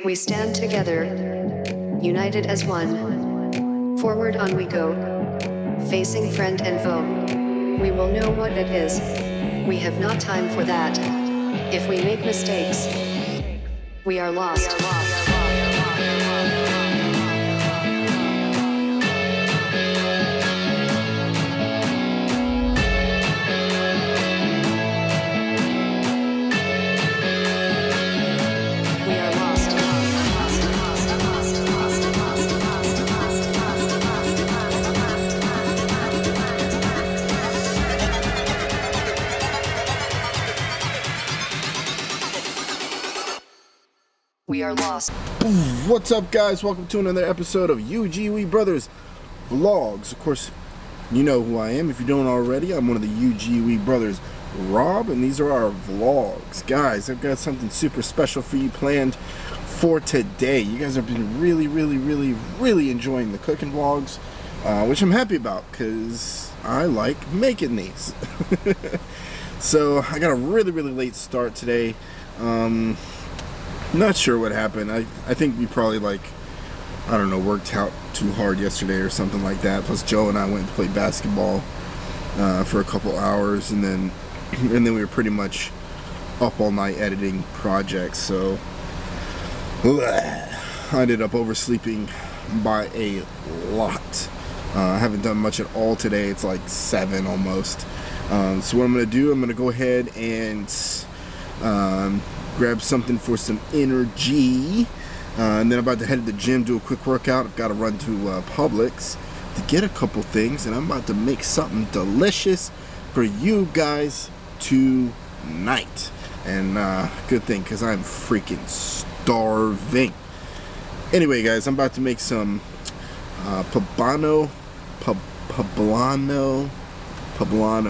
We stand together, united as one. Forward on we go, facing friend and foe. We will know what it is. We have not time for that. If we make mistakes, we are lost. We are lost. What's up, guys? Welcome to another episode of UGW Brothers Vlogs. Of course, you know who I am. If you don't already, I'm one of the UGW Brothers, Rob, and these are our vlogs. Guys, I've got something super special for you planned for today. You guys have been really enjoying the cooking vlogs, which I'm happy about because I like making these. So I got a really late start today. Not sure what happened. I think we probably worked out too hard yesterday or something like that. Plus Joe and I went to play basketball for a couple hours, and then we were pretty much up all night editing projects. So I ended up oversleeping by a lot. I haven't done much at all today. It's like 7 almost. So what I'm gonna do, I'm gonna go ahead and grab something for some energy, and then I'm about to head to the gym, do a quick workout. I've got to run to Publix to get a couple things, and I'm about to make something delicious for you guys tonight. And good thing, because I'm freaking starving. Anyway, guys, I'm about to make some Poblano.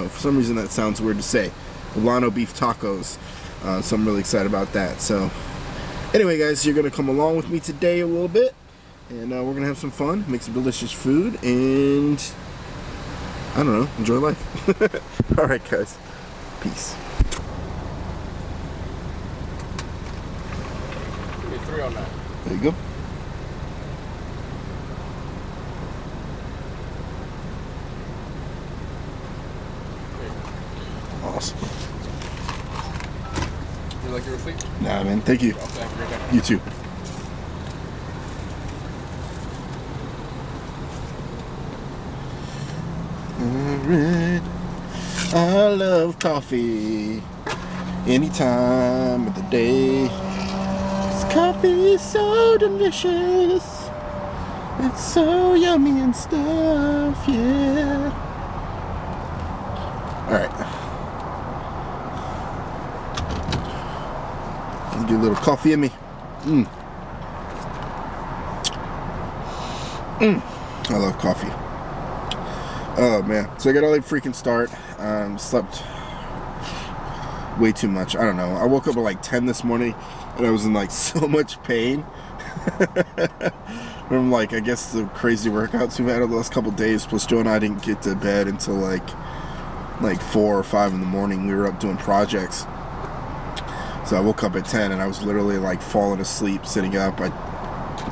For some reason that sounds weird to say. Poblano beef tacos. So I'm really excited about that. So anyway, guys, you're going to come along with me today a little bit, and we're going to have some fun, make some delicious food, and I don't know, enjoy life. All right, guys. Peace. Give me 3 on that. There you go. Awesome. You like your receipt? Nah, man. Thank you. You too. Alright. I love coffee any time of the day. 'Cause coffee is so delicious. It's so yummy and stuff, yeah. Alright. Get a little coffee in me. I love coffee. Oh man. So I got a late freaking start. Slept way too much. I don't know. I woke up at like 10 this morning and I was in like so much pain. From I guess the crazy workouts we've had over the last couple days. Plus Joe and I didn't get to bed until like 4 or 5 in the morning. We were up doing projects. So I woke up at 10 and I was literally falling asleep, sitting up. I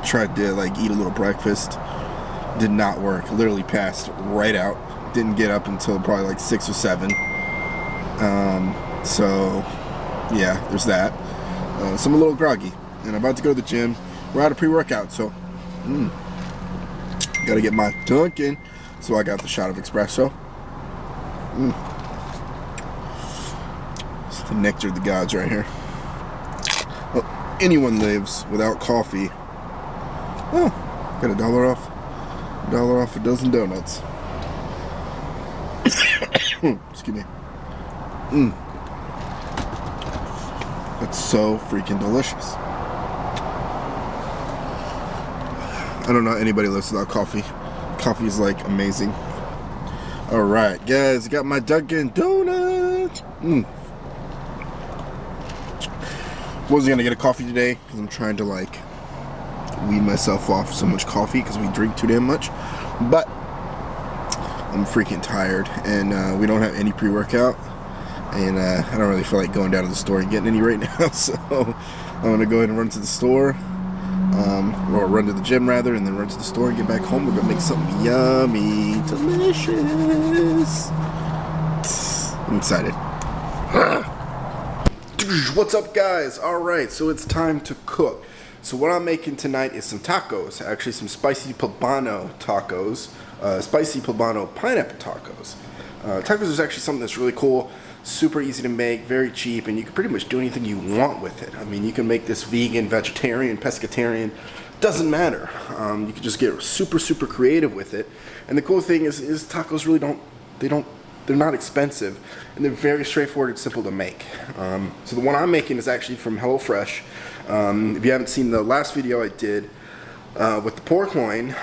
tried to eat a little breakfast. Did not work. Literally passed right out. Didn't get up until probably 6 or 7. So yeah, there's that. So I'm a little groggy and I'm about to go to the gym. We're out of pre-workout, so gotta get my Dunkin'. So I got the shot of espresso. It's the nectar of the gods right here. Well, anyone lives without coffee. Oh, got $1 off. $1 off a dozen donuts. Excuse me. That's so freaking delicious. I don't know anybody lives without coffee. Coffee is amazing. Alright, guys, I got my Dunkin' Donuts. Wasn't gonna get a coffee today because I'm trying to wean myself off so much coffee because we drink too damn much. But I'm freaking tired, and we don't have any pre-workout, and I don't really feel like going down to the store and getting any right now. So I'm gonna go ahead and run to the store, or run to the gym rather, and then run to the store and get back home. We're gonna make something yummy, delicious. I'm excited. What's up, guys? All right, so it's time to cook. So what I'm making tonight is some tacos, actually some spicy poblano tacos, spicy poblano pineapple tacos. Tacos is actually something that's really cool, super easy to make, very cheap, and you can pretty much do anything you want with it. I mean, you can make this vegan, vegetarian, pescatarian, doesn't matter. You can just get super creative with it. And the cool thing is tacos really they're not expensive, and they're very straightforward and simple to make. So the one I'm making is actually from HelloFresh. If you haven't seen the last video I did with the pork loin,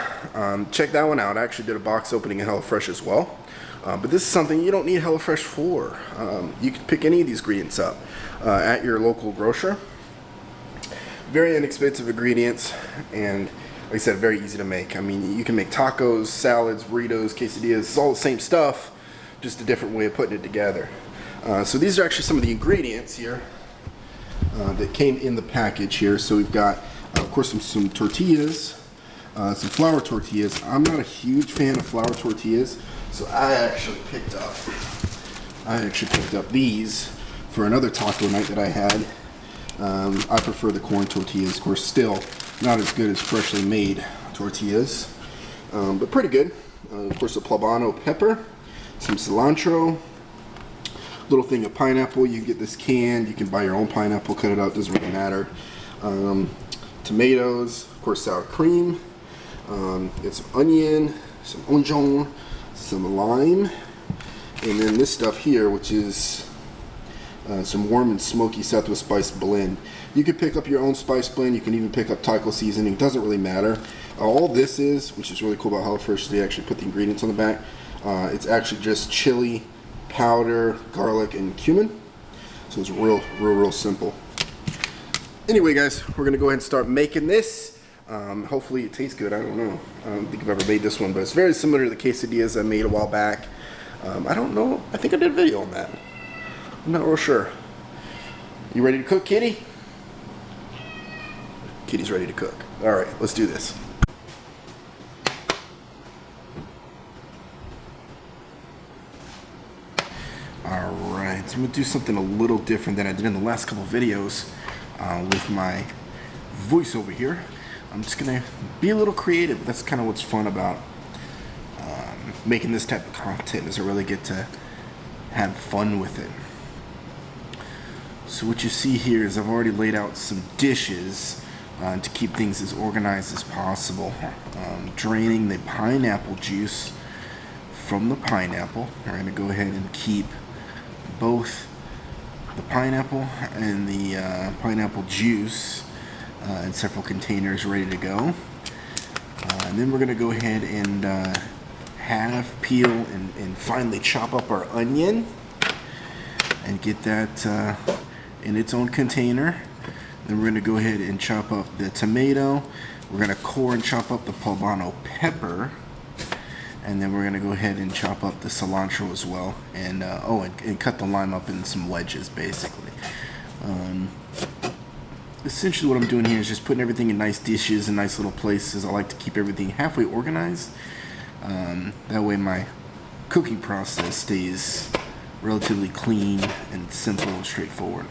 check that one out. I actually did a box opening at HelloFresh as well. But this is something you don't need HelloFresh for. You can pick any of these ingredients up at your local grocer. Very inexpensive ingredients, and like I said, very easy to make. I mean, you can make tacos, salads, burritos, quesadillas. It's all the same stuff, just a different way of putting it together. So these are actually some of the ingredients here that came in the package here. So we've got, of course, some tortillas, some flour tortillas. I'm not a huge fan of flour tortillas, so I actually picked up these for another taco night that I had. I prefer the corn tortillas, of course, still not as good as freshly made tortillas, but pretty good. Of course, a poblano pepper, some cilantro, little thing of pineapple. You get this canned, you can buy your own pineapple, cut it out, doesn't really matter. Tomatoes, of course, sour cream, get some onion, some oignon, some lime, and then this stuff here, which is some warm and smoky Southwest spice blend. You can pick up your own spice blend. You can even pick up taco seasoning. It doesn't really matter. All this is, which is really cool about HelloFresh, they actually put the ingredients on the back. It's actually just chili powder, garlic, and cumin. So it's real simple. Anyway, guys, we're gonna go ahead and start making this. Hopefully it tastes good. I don't know. I don't think I've ever made this one, but it's very similar to the quesadillas I made a while back. I don't know. I think I did a video on that. I'm not real sure. You ready to cook, Kitty? Kitty's ready to cook. All right, let's do this. All right, so I'm gonna do something a little different than I did in the last couple of videos with my voice over here. I'm just gonna be a little creative. That's kind of what's fun about making this type of content, is I really get to have fun with it. So what you see here is I've already laid out some dishes to keep things as organized as possible. Draining the pineapple juice from the pineapple. We're going to go ahead and keep both the pineapple and the pineapple juice in several containers ready to go. And then we're going to go ahead and half peel and finally chop up our onion and get that in its own container. Then we're going to go ahead and chop up the tomato. We're going to core and chop up the poblano pepper, and then we're going to go ahead and chop up the cilantro as well, and and cut the lime up in some wedges, basically. Essentially what I'm doing here is just putting everything in nice dishes and nice little places. I like to keep everything halfway organized. That way my cooking process stays relatively clean and simple and straightforward.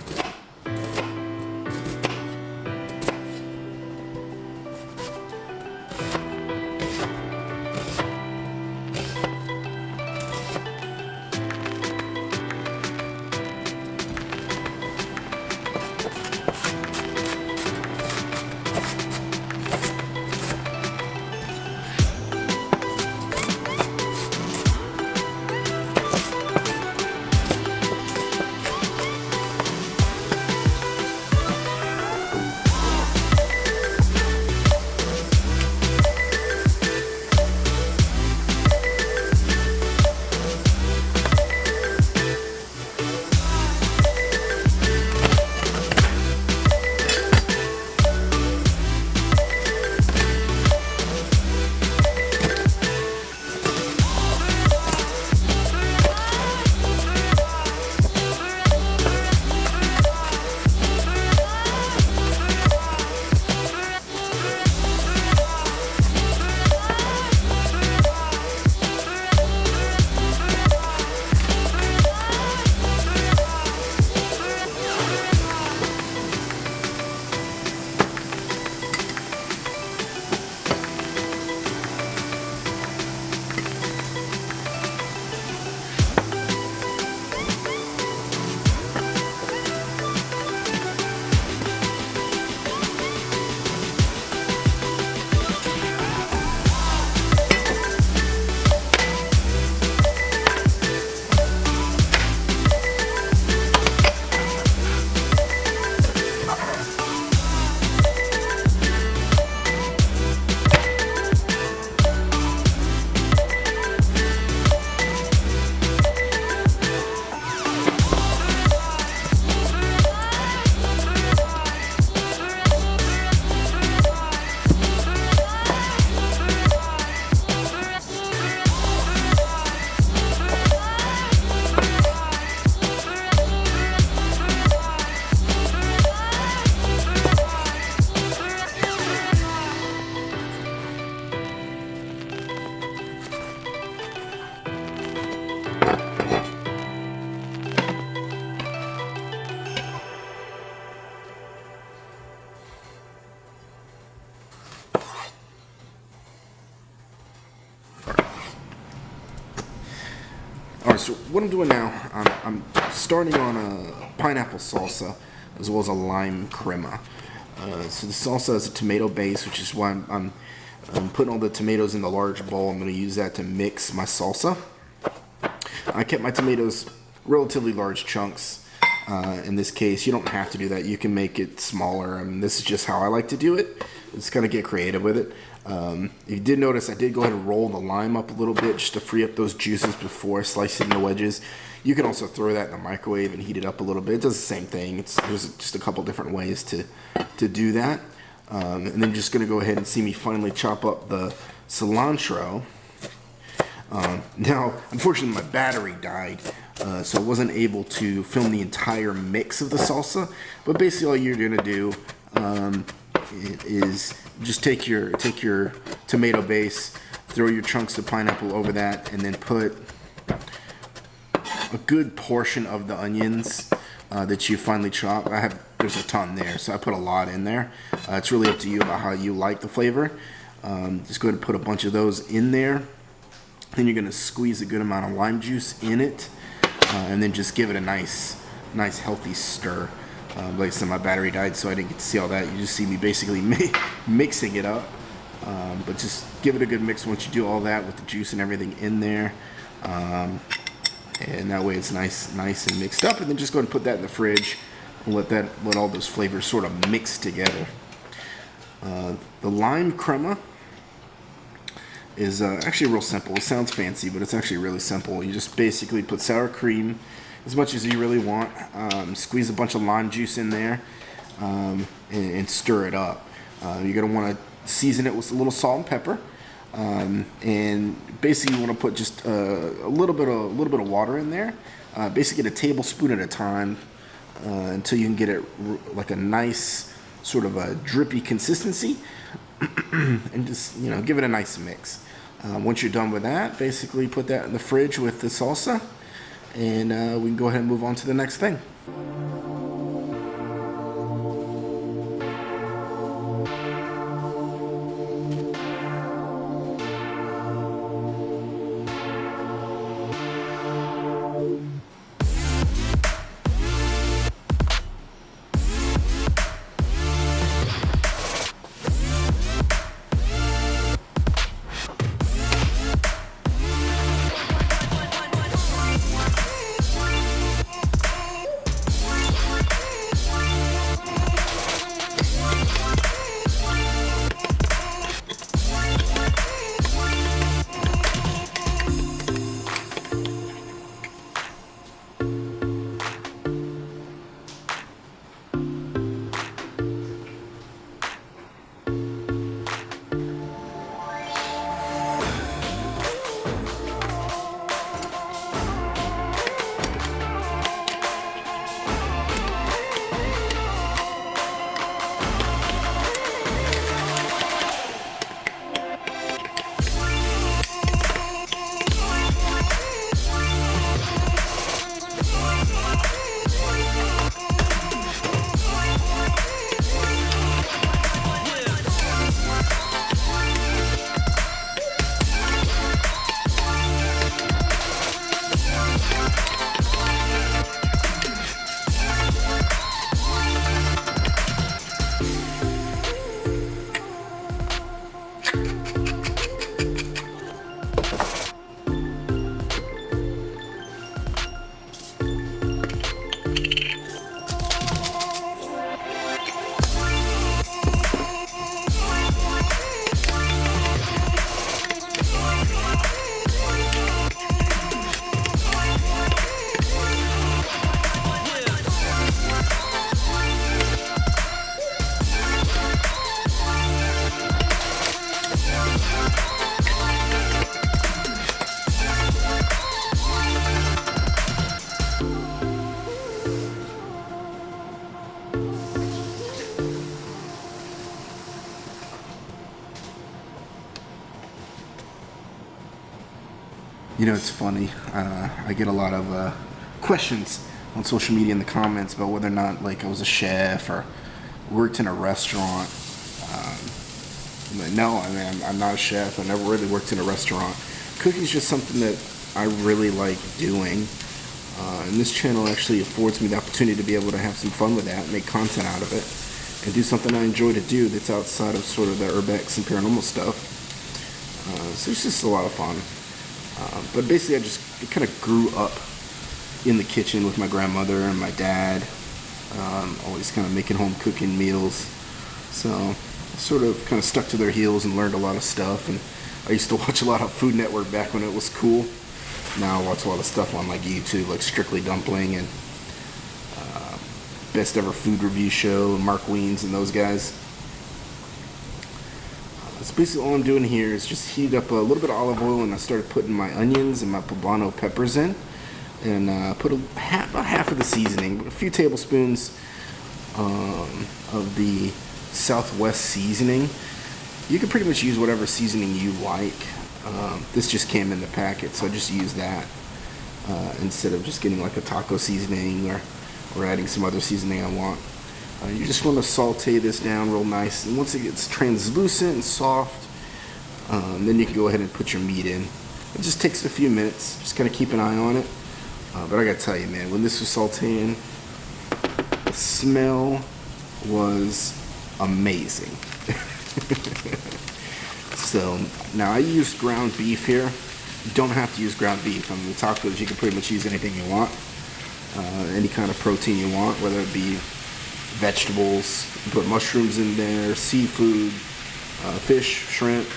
All right, so what I'm doing now, I'm starting on a pineapple salsa as well as a lime crema. So the salsa is a tomato base, which is why I'm putting all the tomatoes in the large bowl. I'm going to use that to mix my salsa. I kept my tomatoes relatively large chunks. In this case, you don't have to do that. You can make it smaller. I mean, this is just how I like to do it. Just kind of get creative with it. If you did notice, I did go ahead and roll the lime up a little bit just to free up those juices before slicing into wedges. You can also throw that in the microwave and heat it up a little bit. It does the same thing. There's just a couple different ways to do that. And then just going to go ahead and see me finally chop up the cilantro. Now, unfortunately, my battery died, so I wasn't able to film the entire mix of the salsa. But basically, all you're going to do is just take your tomato base, throw your chunks of pineapple over that, and then put a good portion of the onions that you finally chop. There's a ton there, so I put a lot in there. It's really up to you about how you like the flavor. Just go ahead and put a bunch of those in there. Then you're going to squeeze a good amount of lime juice in it, and then just give it a nice healthy stir. Like I said, my battery died, so I didn't get to see all that. You just see me basically mixing it up. But just give it a good mix once you do all that with the juice and everything in there. And that way it's nice and mixed up. And then just go ahead and put that in the fridge and let all those flavors sort of mix together. The lime crema is actually real simple. It sounds fancy, but it's actually really simple. You just basically put sour cream, as much as you really want, squeeze a bunch of lime juice in there, and stir it up. You're going to want to season it with a little salt and pepper, and basically you want to put just a little bit of water in there. Basically get a tablespoon at a time until you can get it like a nice sort of a drippy consistency, and just give it a nice mix. Once you're done with that, basically put that in the fridge with the salsa, and we can go ahead and move on to the next thing. It's funny. I get a lot of questions on social media in the comments about whether or not I was a chef or worked in a restaurant. No, I mean, I'm not a chef. I never really worked in a restaurant. Cooking's just something that I really like doing. And this channel actually affords me the opportunity to be able to have some fun with that, make content out of it, and do something I enjoy to do that's outside of sort of the urbex and paranormal stuff. So it's just a lot of fun. But basically I just kind of grew up in the kitchen with my grandmother and my dad, always kind of making home cooking meals. So I sort of kind of stuck to their heels and learned a lot of stuff. And I used to watch a lot of Food Network back when it was cool. Now I watch a lot of stuff on like YouTube, like Strictly Dumpling and Best Ever Food Review Show and Mark Wiens and those guys. So basically all I'm doing here is just heat up a little bit of olive oil, and I started putting my onions and my poblano peppers in, and put about half of the seasoning, a few tablespoons of the Southwest seasoning. You can pretty much use whatever seasoning you like. This just came in the packet, so I just use that instead of just getting like a taco seasoning or adding some other seasoning I want. You just want to saute this down real nice, and once it gets translucent and soft, then you can go ahead and put your meat in. It just takes a few minutes, just kind of keep an eye on it. But I gotta tell you, man, when this was sauteing, the smell was amazing. So now I use ground beef here. You don't have to use ground beef. I mean, the tacos, you can pretty much use anything you want, any kind of protein you want, whether it be vegetables. You put mushrooms in there, seafood, fish, shrimp.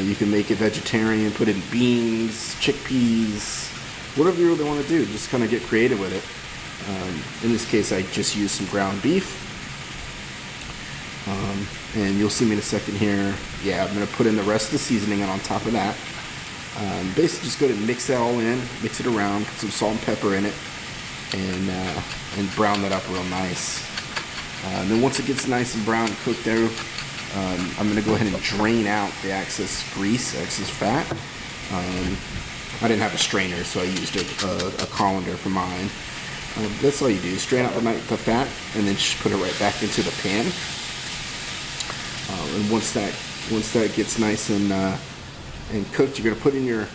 You can make it vegetarian, put in beans, chickpeas, whatever you really want to do. Just kind of get creative with it. In this case, I just used some ground beef. And you'll see me in a second here. Yeah, I'm going to put in the rest of the seasoning, and on top of that, basically just go ahead and mix that all in, mix it around, put some salt and pepper in it, and brown that up real nice. And then once it gets nice and brown and cooked there, I'm going to go ahead and drain out the excess grease, excess fat. I didn't have a strainer, so I used a colander for mine. That's all you do, strain out the fat, and then just put it right back into the pan. And once that gets nice and cooked, you're going to put in your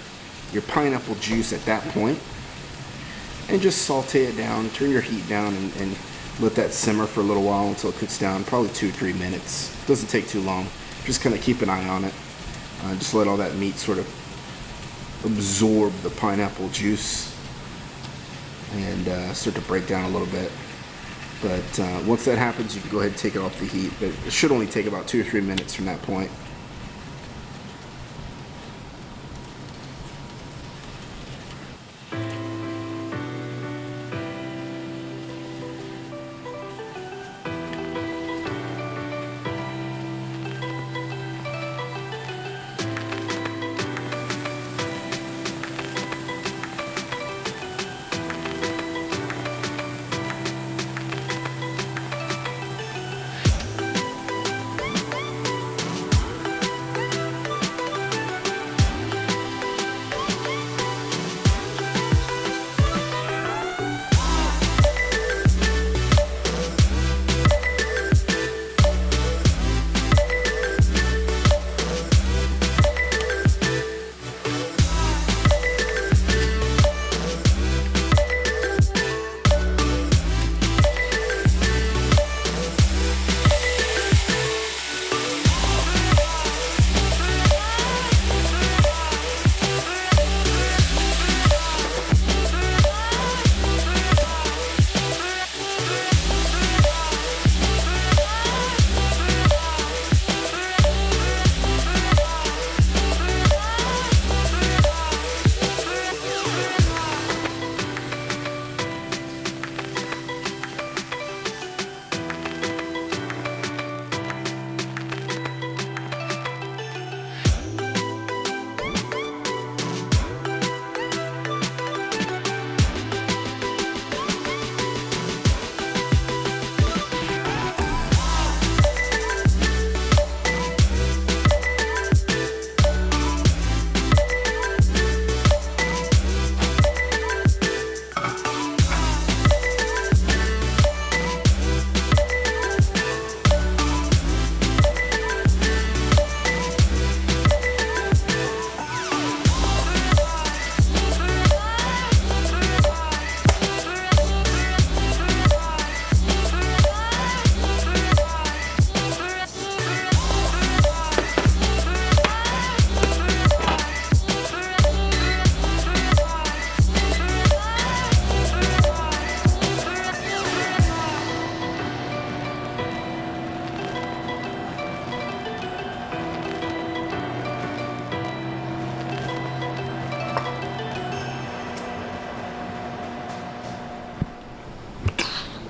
pineapple juice at that point, and just saute it down, turn your heat down, and let that simmer for a little while until it cooks down, probably 2 or 3 minutes. It doesn't take too long. Just kind of keep an eye on it. Just let all that meat sort of absorb the pineapple juice and start to break down a little bit. But once that happens, you can go ahead and take it off the heat. But it should only take about 2 or 3 minutes from that point.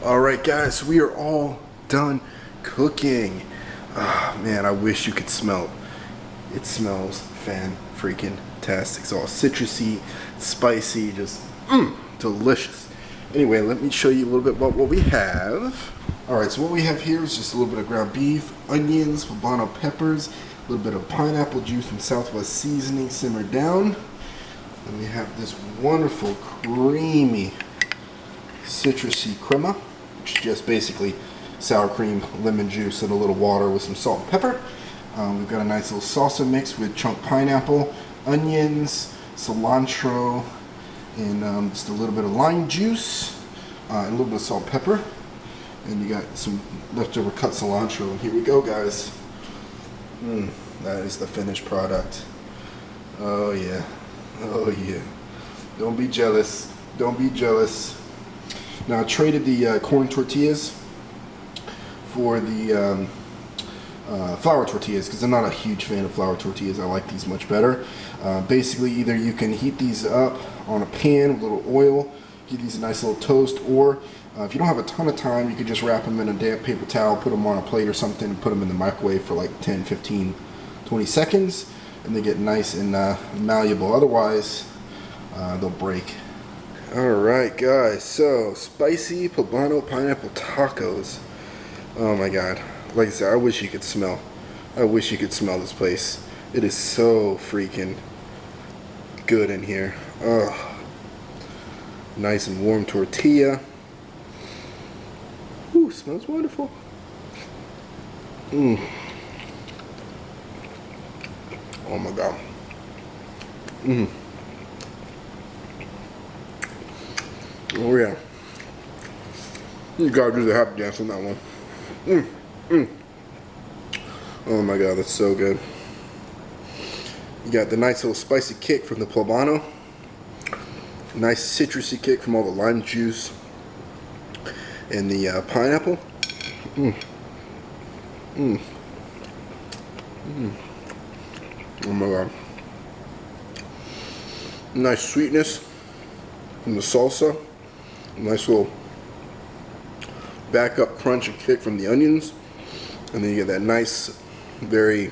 Alright guys, we are all done cooking. Ah, man, I wish you could smell it. It smells fan-freaking-tastic. It's all citrusy, spicy, just delicious. Anyway, let me show you a little bit about what we have. Alright, so what we have here is just a little bit of ground beef, onions, Poblano peppers, a little bit of pineapple juice and Southwest seasoning simmered down. And we have this wonderful, creamy, citrusy crema, which is just basically sour cream, lemon juice, and a little water with some salt and pepper. We've got a nice little salsa mix with chunk pineapple, onions, cilantro, and just a little bit of lime juice, and a little bit of salt and pepper. And you got some leftover cut cilantro. And here we go, guys. That is the finished product. Oh yeah. Oh yeah. Don't be jealous. Don't be jealous. Now I traded the corn tortillas for the flour tortillas because I'm not a huge fan of flour tortillas. I like these much better. Basically, either you can heat these up on a pan with a little oil, give these a nice little toast, or if you don't have a ton of time, you could just wrap them in a damp paper towel, put them on a plate or something, and put them in the microwave for like 10, 15, 20 seconds, and they get nice and malleable. Otherwise, they'll break. Alright guys, so spicy poblano pineapple tacos. Oh my god. Like I said, I wish you could smell. I wish you could smell this place. It is so freaking good in here. Ugh. Nice and warm tortilla. Ooh, smells wonderful. Oh my god. Oh yeah. You gotta do the happy dance on that one. Oh my god, that's so good. You got the nice little spicy kick from the Poblano. Nice citrusy kick from all the lime juice and the pineapple. Oh my god. Nice sweetness from the salsa. Nice little backup crunch and kick from the onions. And then you get that nice, very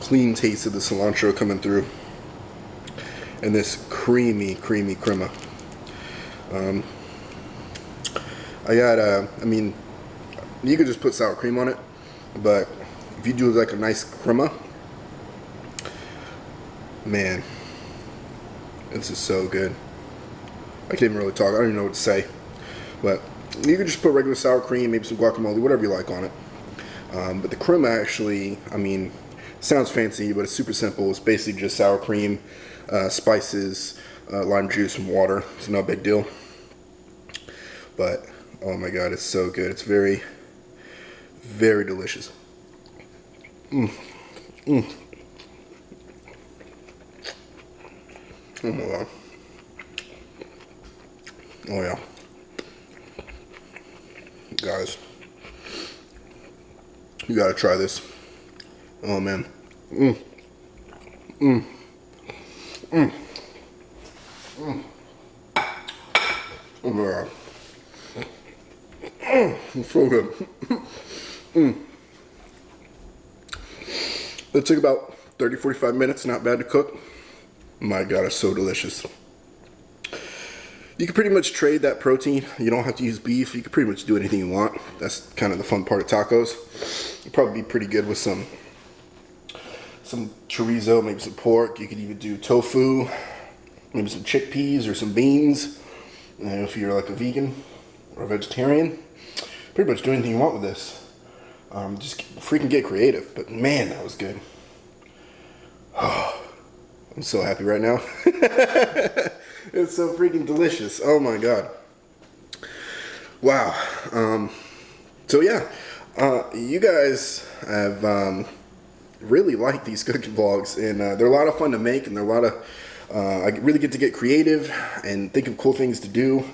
clean taste of the cilantro coming through. And this creamy, creamy crema. I mean, you could just put sour cream on it, but if you do like a nice crema, man, this is so good. I can't even really talk. I don't even know what to say. But you could just put regular sour cream, maybe some guacamole, whatever you like on it. But the crema actually, I mean, sounds fancy, but it's super simple. It's basically just sour cream, spices, lime juice, and water. It's no big deal. But, oh my god, it's so good. It's very, very delicious. Oh my god. Oh yeah. Guys, you gotta try this. Oh man. Oh my god. It's so good. It took about 30-45 minutes, not bad to cook. My god, it's so delicious. You can pretty much trade that protein. You don't have to use beef. You can pretty much do anything you want. That's kind of the fun part of tacos. It'd probably be pretty good with some chorizo, maybe some pork. You could even do tofu, maybe some chickpeas or some beans. You know, if you're like a vegan or a vegetarian, pretty much do anything you want with this. Just freaking get creative. But man, that was good. Oh, I'm so happy right now. It's so freaking delicious. Oh my god. Wow. So yeah, you guys have really liked these cooking vlogs, and they're a lot of fun to make, and they're a lot of I really get to get creative and think of cool things to do.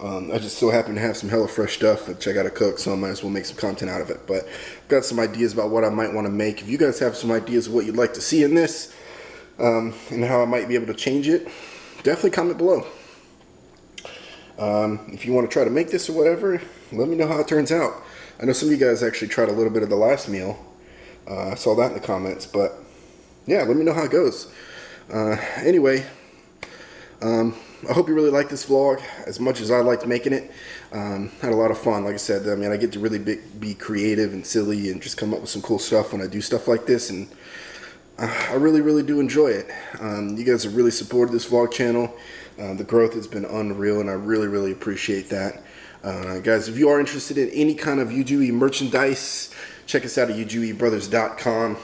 I just so happen to have some hella fresh stuff which I gotta cook, so I might as well make some content out of it. But I've got some ideas about what I might want to make. If you guys have some ideas of what you'd like to see in this, and how I might be able to change it, definitely comment below. If you want to try to make this or whatever, let me know how it turns out. I know some of you guys actually tried a little bit of the last meal. I saw that in the comments, but yeah, let me know how it goes. Anyway, I hope you really like this vlog as much as I liked making it. Had a lot of fun. Like I said, I mean, I get to really be creative and silly and just come up with some cool stuff when I do stuff like this, and I really do enjoy it. You guys have really supported this vlog channel. The growth has been unreal, and I really appreciate that. Guys, if you are interested in any kind of UGE merchandise, check us out at UGEbrothers.com.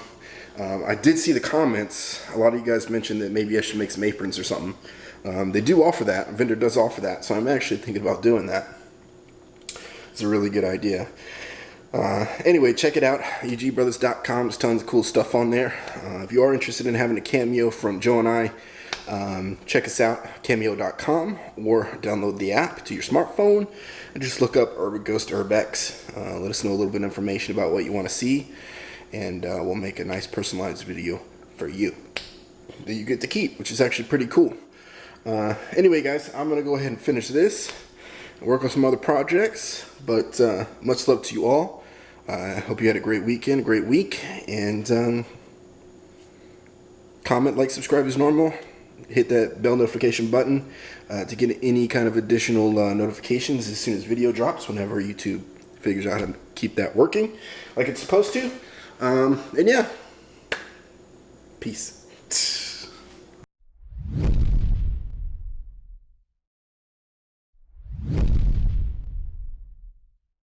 I did see the comments. A lot of you guys mentioned that maybe I should make some aprons or something. They do offer that. A vendor does offer that, so I'm actually thinking about doing that. It's a really good idea. Anyway, check it out, UGEbrothers.com. There's tons of cool stuff on there. If you are interested in having a cameo from Joe and I, check us out, cameo.com, or download the app to your smartphone and just look up Ghost Urbex. Let us know a little bit of information about what you want to see, and we'll make a nice personalized video for you that you get to keep, which is actually pretty cool. Anyway, guys, I'm going to go ahead and finish this and work on some other projects, but much love to you all. I hope you had a great weekend, great week, and comment, like, subscribe as normal. Hit that bell notification button to get any kind of additional notifications as soon as video drops, whenever YouTube figures out how to keep that working like it's supposed to. And yeah, peace.